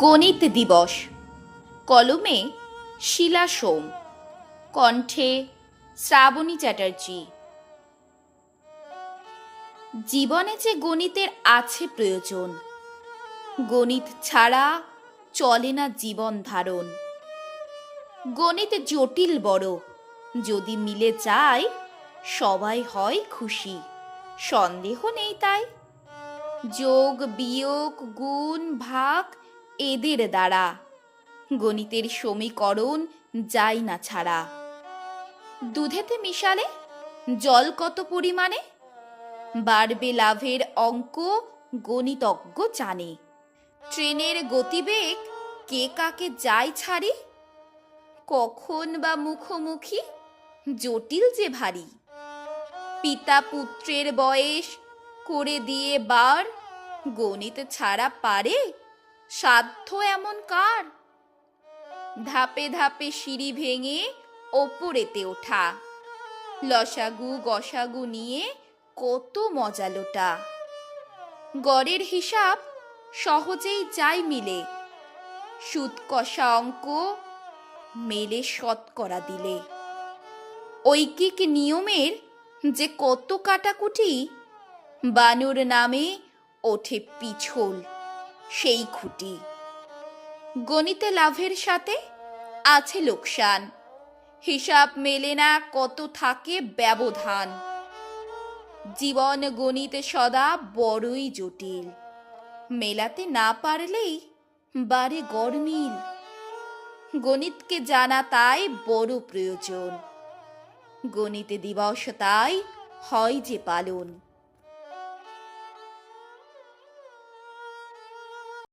গণিত দিবস। কলমে শিলা সোম, কণ্ঠে শ্রাবণী চ্যাটার্জি। জীবনে যে গণিতের আছে প্রয়োজন, গণিত ছাড়া চলে না জীবন ধারণ। গণিত জটিল বড়, যদি মিলে যায় সবাই হয় খুশি, সন্দেহ নেই তাই। যোগ বিয়োগ গুণ ভাগ এদের দ্বারা গণিতের সমীকরণ যায় না ছাড়া। দুধেতে মিশালে জল কত পরিমাণে বাড়বে লাভের অঙ্ক গণিতজ্ঞ জানে। ট্রেনের গতিবেগ কে কাকে যায় ছাড়ি, কখন বা মুখোমুখি জটিল যে ভারী। পিতা পুত্রের বয়স করে দিয়ে বার, গণিত ছাড়া পারে সাধ্য এমন কার। ধাপে ধাপে সিঁড়ি ভেঙে ওপরেতে ওঠা, লসাগু গসাগু নিয়ে কত মজা লোটা। গড়ের হিসাব সহজেই যায় মিলে, সুদ কষা অঙ্ক মেলে শতকরা দিলে। ঐকিক নিয়মের যে কত কাটাকুটি, বানর নামে ওঠে পিছল সেই খুঁটি। গণিতে লাভের সাথে আছে লোকসান, হিসাব মেলে না কত থাকে ব্যবধান। জীবন গণিতে সদা বড়ই জটিল, মেলাতে না পারলেই বাড়ে গরমিল। গণিতকে জানা তাই বড় প্রয়োজন, গণিত দিবস তাই হয় যে পালন।